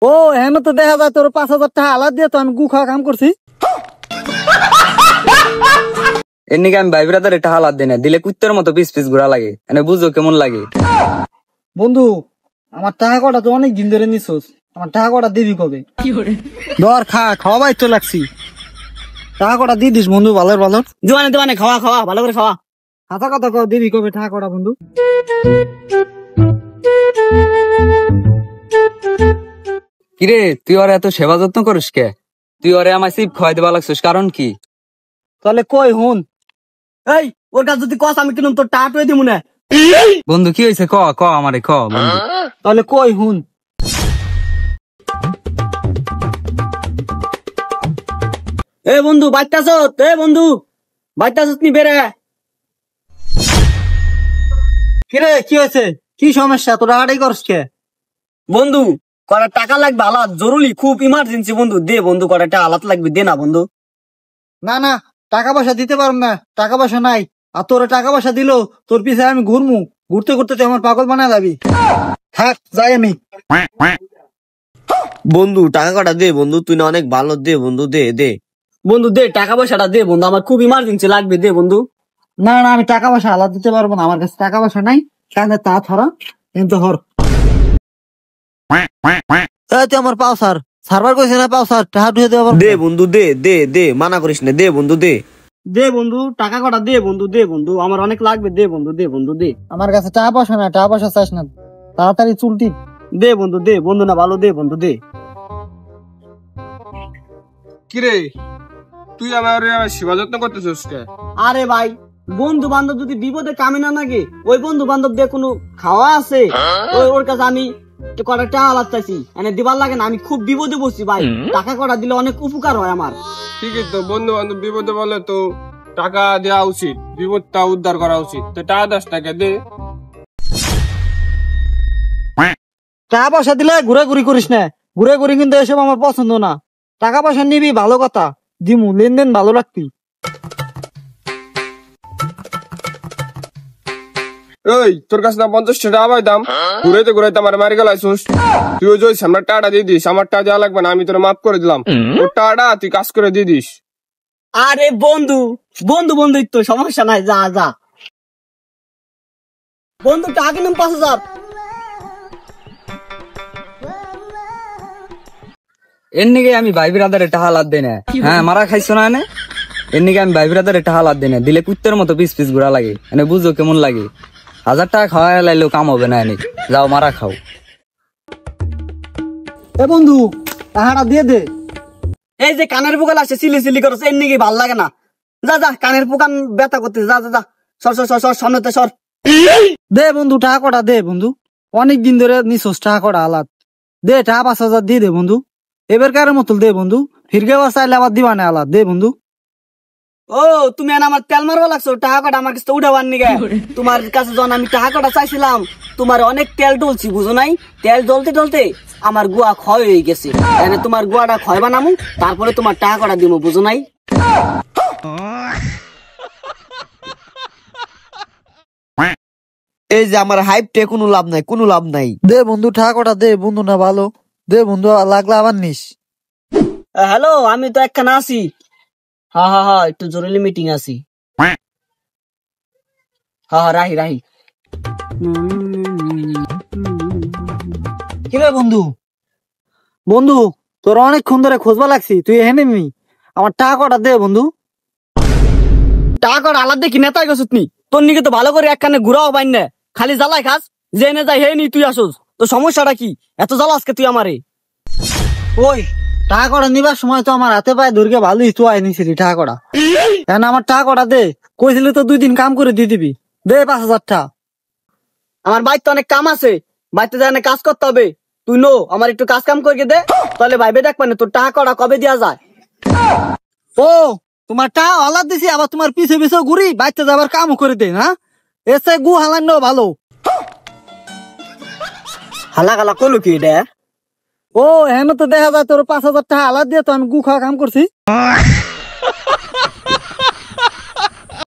ও হেন তো দেখা যায় তোর 5,000 টাকা আলাদ দিয়ে তো আমি গু খাওয়া কাম করছি। এমনিকে আমি ভাই ব্রাদার এটা হালাত দিই না, দিলে কুত্তের মতো পিস পিস ঘোরা লাগে, এনে বুঝো কেমন লাগে। বন্ধু আমার টাকা কটা তো অনেক দিন ধরে নিছোস, আমার টাকা কটা দিবি কবে? ধর খাওয়া বাইতে লাগছি, টাকা কটা দিয়ে দিস বন্ধু। ভালো ভালো দিবানে খাওয়া ভালো করে খাওয়া। হাতা কথা কও, দিবি কবে টাকা কটা বন্ধু? কিরে তুই ওরে এত সেবা যত্ন করিস কে? তুই ওরে আমার সিপ খাওয়াই দেবা লাগছিস, কারণ কি? তাহলে কই হুন। এই ওর কাছে যদি কস আমি কিন্তু তোর টাকা টুয়ে দিব না। বন্ধু কি হয়েছে ক আমারে ক বন্ধু। তাহলে কই হুন। এ বন্ধু বাইতাছত নি বেরে। কিরে কি হয়েছে, কি সমস্যা, তোরা আড়াই করস কে? বন্ধু কটা টাকা লাগবে আলাদ, জরুরি খুব ইমার্জেন্সি বন্ধু, দে বন্ধু কটা টাকা আলাদ লাগবে, দে না বন্ধু। না টাকা পয়সা দিতে পারব না, টাকা পয়সা নাই। আর তোর টাকা পয়সা দিল তোর পিছে আমি ঘুরতে ঘুরতে তুই আমার পাগল বানায় যাবি। থাক যাই আমি। বন্ধু টাকা কটা দে বন্ধু, তুই না অনেক ভালো, দে বন্ধু দে। বন্ধু দে টাকা পয়সাটা দে বন্ধু, আমার খুব ইমার্জেন্সি লাগবে, দে বন্ধু। না আমি টাকা পয়সা আলাদা দিতে পারবো না, আমার কাছে টাকা পয়সা নাই। কানে তা ধরা কিন্তু হর তুই আমার পাও স্যার, সার্ভার কইছে না পাও স্যার, টাকা ঢুকে দেবো। দে বন্ধু দে মানা করিস না, দে বন্ধু দে। দে বন্ধু টাকা কটা দে বন্ধু, আমার অনেক লাগবে, দে বন্ধু দে। আমার কাছে টাকা পয়সা না, টাকা পয়সা চাইস না, তাড়াতাড়ি চুলটি দে বন্ধু না ভালো, দে বন্ধু দে। কিরে তুই আমার সেবা যত্ন করতেছিস কে? আরে ভাই বন্ধু বান্ধব যদি বিপদে কামে না লাগে, ওই বন্ধু বান্ধব দিয়ে কোনো খাওয়া আছে, ওর কাছে আমি কটা টাকা আলাদ চাইছি, এনে দিবার লাগে না, আমি খুব বিপদে বসছি ভাই, টাকা কটা দিলে অনেক উপকার হয় আমার। ঠিকই তো, বন্ধু বান্ধব বিপদে বলে তো টাকা দেওয়া উচিত, বিপদটা উদ্ধার করা উচিত। তো টাকা 10 টাকা দে। টাকা পয়সা দিলে ঘুরাঘুরি করিস না, ঘুরাঘুরি কিন্তু এসব আমার পছন্দ না। টাকা পয়সা নিবি ভালো কথা, দিমু লেনদেন ভালো রাখবি। ওই তোর কাছে না 50 টাকা পাইতাম, ঘুরাইতে আমার মারি গেলাইছিস। তুই ওই সামনে টাকাটা দিয়ে দিস, আমার টাকা দেওয়া লাগবে না, আমি তোর মাফ করে দিলাম। তোর টাকাটা তুই কাজ করে দিয়ে দিস। আরে বন্ধু তো সমস্যা নাই, যা বন্ধু টাকা কিনুম 5,000। এর নিকে আমি ভাই ব্রাদার এটা হালাত দিই না। হ্যাঁ মারা খাইছো না এনে? এর নিকে আমি ভাই ব্রাদার এটা হালাত দিই না, দিলে কুত্তের মতো পিস পিস ঘোরা লাগে, এনে বুঝো কেমন লাগে। 1000 টাকা খাওয়া লাইলেও কাম হবে না, এনে যাও মারা খাও। এ বন্ধু টাকাটা দিয়ে দে। এই যে কানের পোকা আসছে সিলি করছে, এর নাকি ভাল লাগে না, যা কানের পোকান ব্যথা করতে, যা সর সামনেতে সর। দে বন্ধু টাকা কটা দে বন্ধু, অনেক দিন ধরে নিছোস টাকা কটা আলাদ। দে টাকা 5,000 দিয়ে দে বন্ধু, এবার কারের মতো দে বন্ধু, ফিরগে চাইলে আবার দিবা না আলাদ, দে বন্ধু। ও তুমি আমার তেল মারবা লাগছো, টাকা কটা আমার কাছে উঠাবার নিগে। তোমার কাছে যখন আমি টাকা কটা চাইছিলাম, তোমার অনেক তেল ডলছি বুঝো নাই, তেল ডলতে আমার গুয়া ক্ষয় হয়ে গেছে, তোমার গুয়াটা ক্ষয় বানামু, তারপরে তোমার টাকা কটা দিব বুঝো নাই। এই যে আমার হাইপটে কোনো লাভ নাই। দে বন্ধু টাকা কটা দে বন্ধু, না ভালো দে বন্ধু, লাগলে আবার নিস। হ্যালো আমি তো একখানা আছি, হ্যাঁ একটু জরুরি মিটিং আছি, হ্যাঁ রাহি। কিরে বন্ধু তোর অনেকক্ষণ ধরে খোঁজবা লাগছি, তুই এখানে নি, আমার টাকা কটা দে বন্ধু। টাকা কটা আলাদা দেখি নেতাই গেছত নি, তোর নিকে তো ভালো করে একখানে ঘুরাও বাইন না, খালি জ্বালাই খাস, যে নে যাই হে নি তুই আসোস, তো সমস্যাটা কি, এত জ্বালা আজকে তুই আমারে? ওই টাকা কটা নিবার সময় তো আমার হাতে পায়ে ধরকে ভালোই তো আয় নিছিলি টাকা কটা, কেন আমার টাকা কটা দে, কইছিলি তো 2 দিন কাম করে দিয়ে দিবি, দে 5,000 টাকা। আমার বাড়িতে অনেক কাম আছে, বাড়িতে যাই কাজ করতে হবে, তুই আমার একটু কাজ কাম করে দে, তাহলে ভাইবে দেখ মানে তোর টাকা কটা কবে দেওয়া যায়। ও তোমার টাকা আলাদ দিছি, আবার তোমার পিছে ঘুরি বাচ্চা যাবার কামও করে দে না, এসে গু হালান ভালো। হালা কলু কি এটা? ও হেন তো দেখা যায় তোর 5,000 টাকা আলাদ দিয়ে তো আমি গু খাওয়া কাম করছি।